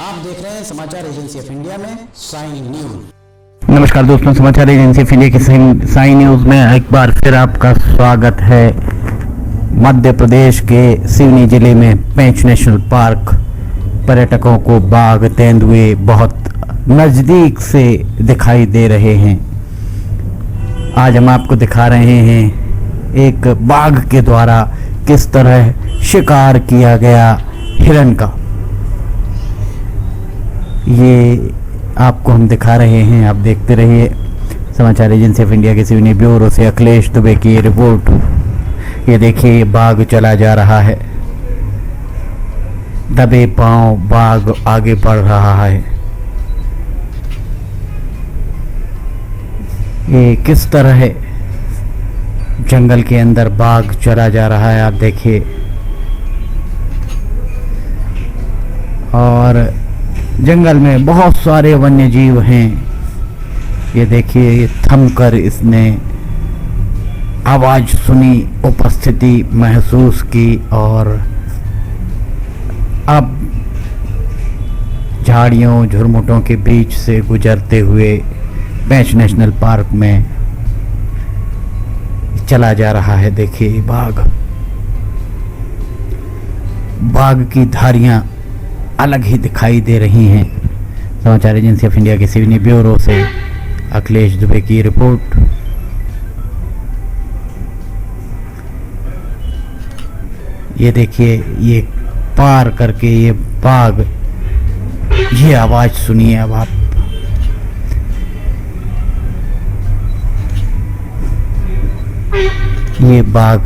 आप देख रहे हैं समाचार एजेंसी ऑफ इंडिया में साइन न्यूज। नमस्कार दोस्तों, समाचार एजेंसी ऑफ इंडिया की साइन न्यूज में एक बार फिर आपका स्वागत है। मध्य प्रदेश के सिवनी जिले में पेंच नेशनल पार्क पर्यटकों को बाघ तेंदुए बहुत नज़दीक से दिखाई दे रहे हैं। आज हम आपको दिखा रहे हैं एक बाघ के द्वारा किस तरह शिकार किया गया हिरण का। ये आपको हम दिखा रहे हैं, आप देखते रहिए। समाचार एजेंसी ऑफ इंडिया के सिवनी ब्यूरो से अखिलेश दुबे की रिपोर्ट। ये देखिए, ये बाघ चला जा रहा है, दबे पांव बाघ आगे बढ़ रहा है। ये किस तरह है जंगल के अंदर बाघ चला जा रहा है, आप देखिए। और जंगल में बहुत सारे वन्य जीव हैं। ये देखिए, ये थमकर इसने आवाज सुनी, उपस्थिति महसूस की और अब झाड़ियों झुरमुटों के बीच से गुजरते हुए पेंच नेशनल पार्क में चला जा रहा है। देखिए, बाघ की धारियां अलग ही दिखाई दे रही हैं। समाचार एजेंसी ऑफ इंडिया के सिवनी ब्यूरो से अखिलेश दुबे की रिपोर्ट। ये देखिए, ये पार करके ये बाघ, ये आवाज सुनिए अब आप। ये बाघ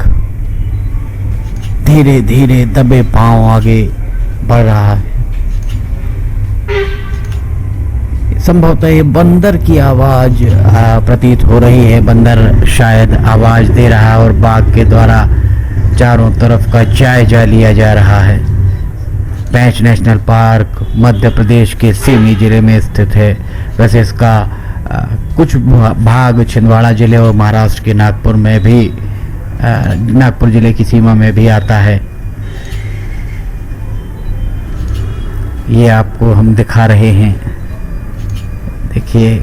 धीरे धीरे दबे पांव आगे बढ़ रहा है। संभवतः ये बंदर की आवाज प्रतीत हो रही है। बंदर शायद आवाज दे रहा है और बाघ के द्वारा चारों तरफ का जायजा लिया जा रहा है। पेंच नेशनल पार्क मध्य प्रदेश के सिवनी जिले में स्थित है। वैसे इसका कुछ भाग छिंदवाड़ा जिले और महाराष्ट्र के नागपुर में भी, नागपुर जिले की सीमा में भी आता है। ये आपको हम दिखा रहे हैं। देखिए,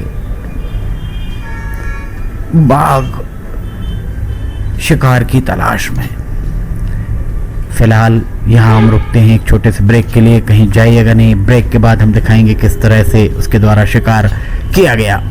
बाघ शिकार की तलाश में। फिलहाल यहाँ हम रुकते हैं एक छोटे से ब्रेक के लिए, कहीं जाइएगा नहीं। ब्रेक के बाद हम दिखाएंगे किस तरह से उसके द्वारा शिकार किया गया।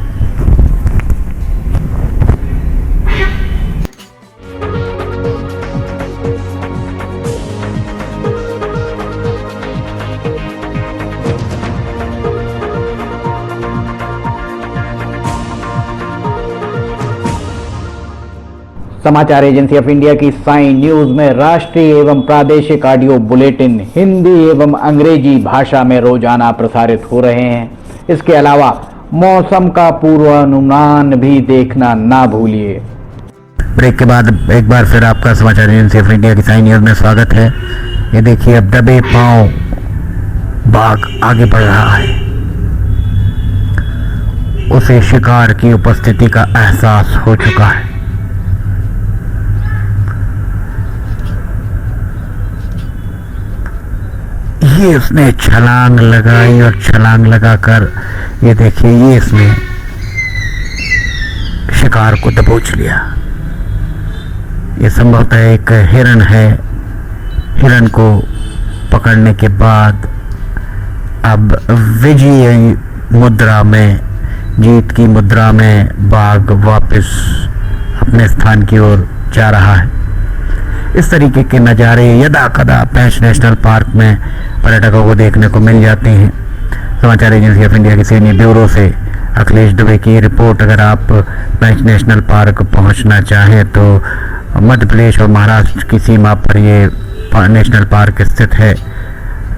समाचार एजेंसी ऑफ इंडिया की साइन न्यूज में राष्ट्रीय एवं प्रादेशिक ऑडियो बुलेटिन हिंदी एवं अंग्रेजी भाषा में रोजाना प्रसारित हो रहे हैं। इसके अलावा मौसम का पूर्वानुमान भी देखना ना भूलिए। ब्रेक के बाद एक बार फिर आपका समाचार एजेंसी ऑफ इंडिया की साइन न्यूज में स्वागत है। ये देखिए, अब दबे पांव बाघ आगे बढ़ रहा है। उसे शिकार की उपस्थिति का एहसास हो चुका है। ये उसने छलांग लगाई और छलांग लगाकर ये देखिए, ये इसने शिकार को दबोच लिया। ये संभवतः एक हिरण है। हिरण को पकड़ने के बाद अब विजयी मुद्रा में, जीत की मुद्रा में बाघ वापस अपने स्थान की ओर जा रहा है। इस तरीके के नज़ारे यदा कदा पेंच नेशनल पार्क में पर्यटकों को देखने को मिल जाते हैं। समाचार एजेंसी ऑफ इंडिया के सिवनी ब्यूरो से अखिलेश दुबे की रिपोर्ट। अगर आप पेंच नेशनल पार्क पहुंचना चाहें तो मध्य प्रदेश और महाराष्ट्र की सीमा पर ये नेशनल पार्क स्थित है।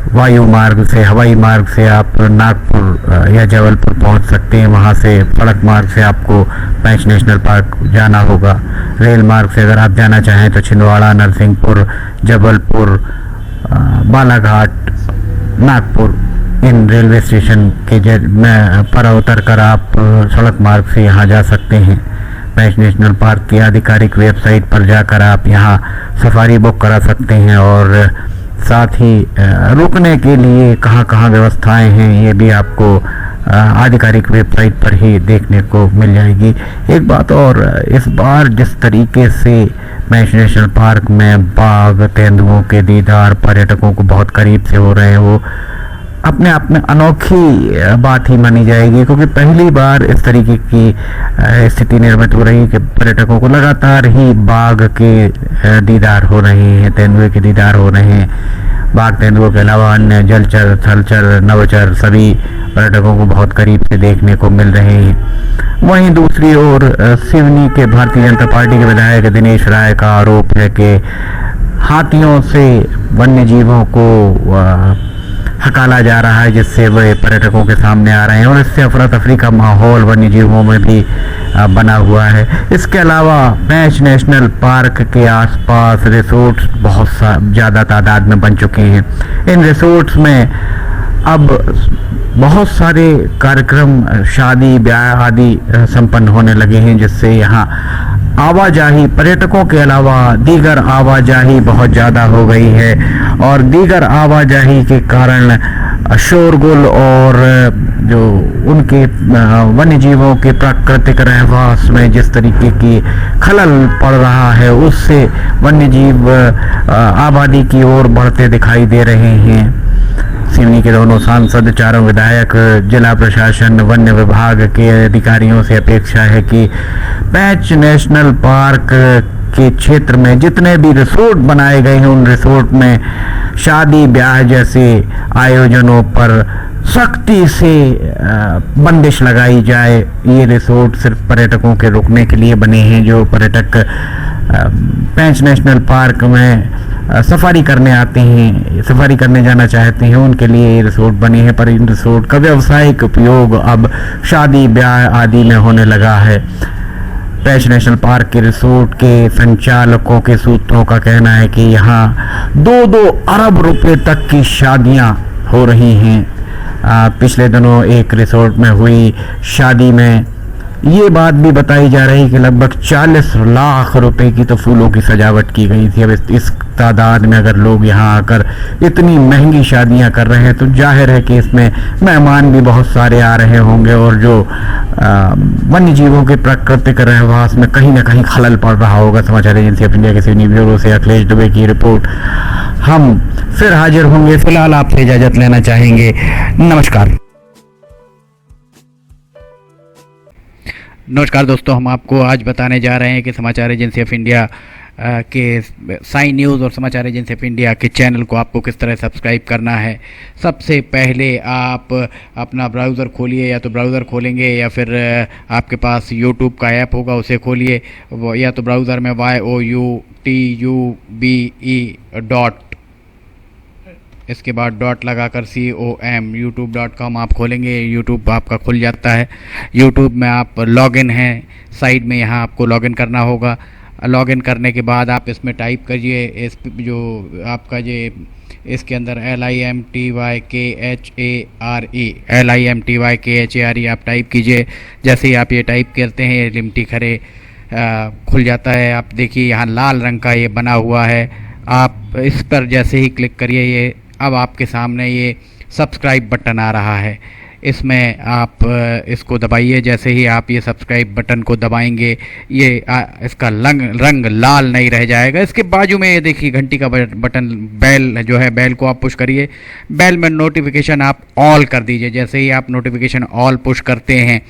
वायु मार्ग से, हवाई मार्ग से आप नागपुर या जबलपुर पहुंच सकते हैं। वहां से सड़क मार्ग से आपको पेंच नेशनल पार्क जाना होगा। रेल मार्ग से अगर आप जाना चाहें तो छिंदवाड़ा, नरसिंहपुर, जबलपुर, बालाघाट, नागपुर, इन रेलवे स्टेशन के पर उतर कर आप सड़क मार्ग से यहाँ जा सकते हैं। पेंच नेशनल पार्क की आधिकारिक वेबसाइट पर जाकर आप यहाँ सफारी बुक करा सकते हैं और साथ ही रुकने के लिए कहाँ कहाँ व्यवस्थाएं हैं ये भी आपको आधिकारिक वेबसाइट पर ही देखने को मिल जाएगी। एक बात और, इस बार जिस तरीके से मैच नेशनल पार्क में बाघ तेंदुओं के दीदार पर्यटकों को बहुत करीब से हो रहे हैं, वो अपने आप में अनोखी बात ही मानी जाएगी, क्योंकि पहली बार इस तरीके की स्थिति निर्मित हो रही है कि पर्यटकों को लगातार ही बाघ के दीदार हो रहे हैं, तेंदुए के दीदार हो रहे हैं। बाघ तेंदुओं के अलावा अन्य जलचर, थलचर, नवचर सभी पर्यटकों को बहुत करीब से देखने को मिल रहे हैं। वहीं दूसरी ओर सिवनी के भारतीय जनता पार्टी के विधायक दिनेश राय का आरोप है कि हाथियों से वन्य जीवों को हकाला जा रहा है, जिससे वे पर्यटकों के सामने आ रहे हैं और इससे अफरा तफरी का माहौल वन्य जीवों में भी बना हुआ है। इसके अलावा मैच नेशनल पार्क के आसपास रिसोर्ट्स बहुत ज़्यादा तादाद में बन चुके हैं। इन रिसोर्ट्स में अब बहुत सारे कार्यक्रम, शादी ब्याह आदि संपन्न होने लगे हैं, जिससे यहाँ आवाजाही पर्यटकों के अलावा दीगर आवाजाही बहुत ज़्यादा हो गई है और दीगर आवाजाही के कारण शोरगुल और जो उनके वन्य जीवों के प्राकृतिक रहवास में जिस तरीके की खलल पड़ रहा है, उससे वन्य जीव आबादी की ओर बढ़ते दिखाई दे रहे हैं। सिवनी के दोनों सांसद, चारों विधायक, जिला प्रशासन, वन्य विभाग के अधिकारियों से अपेक्षा है कि मैच नेशनल पार्क के क्षेत्र में जितने भी रिसोर्ट बनाए गए हैं, उन रिसोर्ट में शादी ब्याह जैसे आयोजनों पर सख्ती से बंदिश लगाई जाए। ये रिसोर्ट सिर्फ पर्यटकों के रुकने के लिए बने हैं। जो पर्यटक मैच नेशनल पार्क में सफारी करने आते हैं, सफारी करने जाना चाहते हैं, उनके लिए ये रिसोर्ट बने हैं, पर इन रिसोर्ट का व्यावसायिक उपयोग अब शादी ब्याह आदि में होने लगा है। मैच नेशनल पार्क के रिसोर्ट के संचालकों के सूत्रों का कहना है कि यहाँ 2-2 अरब रुपए तक की शादियाँ हो रही हैं। पिछले दिनों एक रिसोर्ट में हुई शादी में ये बात भी बताई जा रही कि लगभग 40 लाख रुपए की तो फूलों की सजावट की गई थी। अब इस तादाद में अगर लोग यहाँ आकर इतनी महंगी शादियाँ कर रहे हैं तो जाहिर है कि इसमें मेहमान भी बहुत सारे आ रहे होंगे और जो वन्य जीवों के प्राकृतिक रहवास में कहीं ना कहीं खलल पड़ रहा होगा। समाचार एजेंसी ऑफ इंडिया के सिवनी ब्यूरो से अखिलेश दुबे की रिपोर्ट। हम फिर हाजिर होंगे, फिलहाल आपसे इजाजत लेना चाहेंगे। नमस्कार। नमस्कार दोस्तों, हम आपको आज बताने जा रहे हैं कि समाचार एजेंसी ऑफ इंडिया के साइन न्यूज़ और समाचार एजेंसी ऑफ इंडिया के चैनल को आपको किस तरह सब्सक्राइब करना है। सबसे पहले आप अपना ब्राउज़र खोलिए, या तो ब्राउज़र खोलेंगे या फिर आपके पास यूट्यूब का ऐप होगा उसे खोलिए, या तो ब्राउज़र में youtube इसके बाद डॉट लगाकर com youtube.com आप खोलेंगे। यूट्यूब आपका खुल जाता है। यूट्यूब में आप लॉगिन हैं, साइड में यहाँ आपको लॉगिन करना होगा। लॉगिन करने के बाद आप इसमें टाइप करिए, इस जो आपका ये इसके अंदर LIMTYKHARE आप टाइप कीजिए। जैसे ही आप ये टाइप करते हैं, ये लिमटी खरे खुल जाता है। आप देखिए यहाँ लाल रंग का ये बना हुआ है, आप इस पर जैसे ही क्लिक करिए, ये अब आपके सामने ये सब्सक्राइब बटन आ रहा है। इसमें आप इसको दबाइए। जैसे ही आप ये सब्सक्राइब बटन को दबाएंगे, ये इसका रंग लाल नहीं रह जाएगा। इसके बाजू में ये देखिए घंटी का बटन, बेल जो है, बेल को आप पुश करिए। बेल में नोटिफिकेशन आप ऑल कर दीजिए। जैसे ही आप नोटिफिकेशन ऑल पुश करते हैं,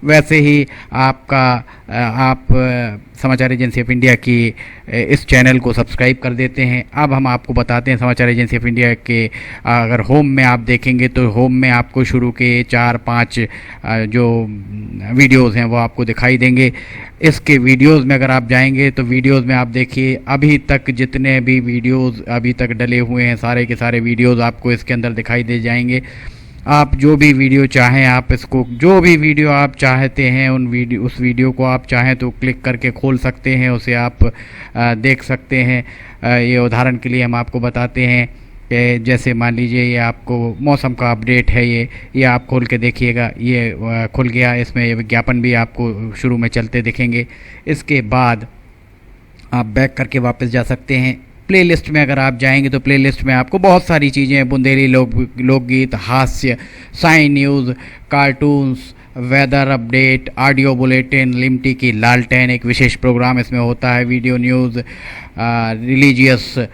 वैसे ही आप समाचार एजेंसी ऑफ इंडिया की इस चैनल को सब्सक्राइब कर देते हैं। अब हम आपको बताते हैं समाचार एजेंसी ऑफ इंडिया के अगर होम में आप देखेंगे तो होम में आपको शुरू के 4-5 जो वीडियोज़ हैं वो आपको दिखाई देंगे। इसके वीडियोज़ में अगर आप जाएंगे तो वीडियोज़ में आप देखिए अभी तक जितने भी वीडियोज़ अभी तक डले हुए हैं, सारे के सारे वीडियोज़ आपको इसके अंदर दिखाई दे जाएंगे। आप जो भी वीडियो चाहें, आप इसको जो भी वीडियो आप चाहते हैं उस वीडियो को आप चाहें तो क्लिक करके खोल सकते हैं, उसे आप देख सकते हैं। ये उदाहरण के लिए हम आपको बताते हैं कि जैसे मान लीजिए ये आपको मौसम का अपडेट है, ये आप खोल के देखिएगा, ये खुल गया। इसमें विज्ञापन भी आपको शुरू में चलते दिखेंगे। इसके बाद आप बैक करके वापस जा सकते हैं। प्लेलिस्ट में अगर आप जाएंगे तो प्लेलिस्ट में आपको बहुत सारी चीज़ें हैं, बुंदेली लोकगीत, हास्य, sign news, cartoons, weather update, audio bulletin, Limti की लालटेन एक विशेष प्रोग्राम इसमें होता है, वीडियो न्यूज़, रिलीजियस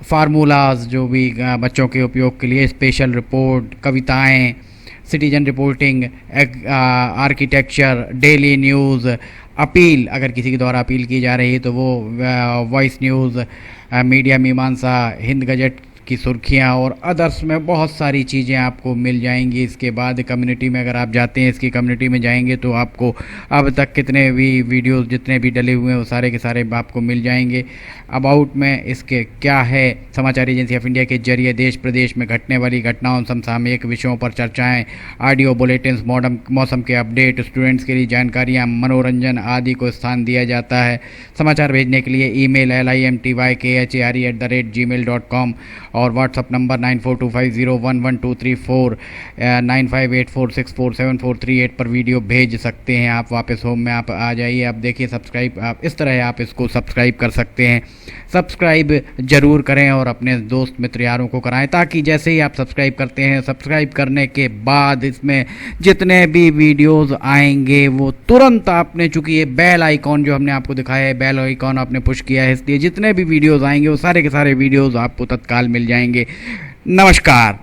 फार्मूलाज जो भी बच्चों के उपयोग के लिए, स्पेशल रिपोर्ट, कविताएं, citizen reporting, architecture, daily news, appeal अगर किसी के द्वारा अपील की जा रही है तो वो, वॉइस न्यूज़, मीडिया मीमांसा, हिंद गजट की सुर्खियाँ और अदर्स में बहुत सारी चीज़ें आपको मिल जाएंगी। इसके बाद कम्युनिटी में अगर आप जाते हैं, इसकी कम्युनिटी में जाएंगे तो आपको अब तक कितने भी वीडियोस जितने भी डले हुए हैं वो सारे के सारे आपको मिल जाएंगे। अबाउट में इसके क्या है, समाचार एजेंसी ऑफ इंडिया के जरिए देश प्रदेश में घटने वाली घटनाओं, समसामयिक विषयों पर चर्चाएँ, ऑडियो बुलेटिन्स, मौसम के अपडेट, स्टूडेंट्स के लिए जानकारियाँ, मनोरंजन आदि को स्थान दिया जाता है। समाचार भेजने के लिए ईमेल limtykhare@gmail.com और व्हाट्सअप नंबर 9425011234 9584647438 पर वीडियो भेज सकते हैं। आप वापस होम में आप आ जाइए, आप देखिए सब्सक्राइब, आप इस तरह आप इसको सब्सक्राइब कर सकते हैं। सब्सक्राइब ज़रूर करें और अपने दोस्त मित्र यारों को कराएं, ताकि जैसे ही आप सब्सक्राइब करते हैं, सब्सक्राइब करने के बाद इसमें जितने भी वीडियोस आएंगे वो तुरंत आपने, चूँकि ये बेल आइकॉन जो हमने आपको दिखाया है, बेल आइकॉन आपने पुश किया है, इसलिए जितने भी वीडियोस आएंगे वो सारे के सारे वीडियोस आपको तत्काल मिल जाएंगे। नमस्कार।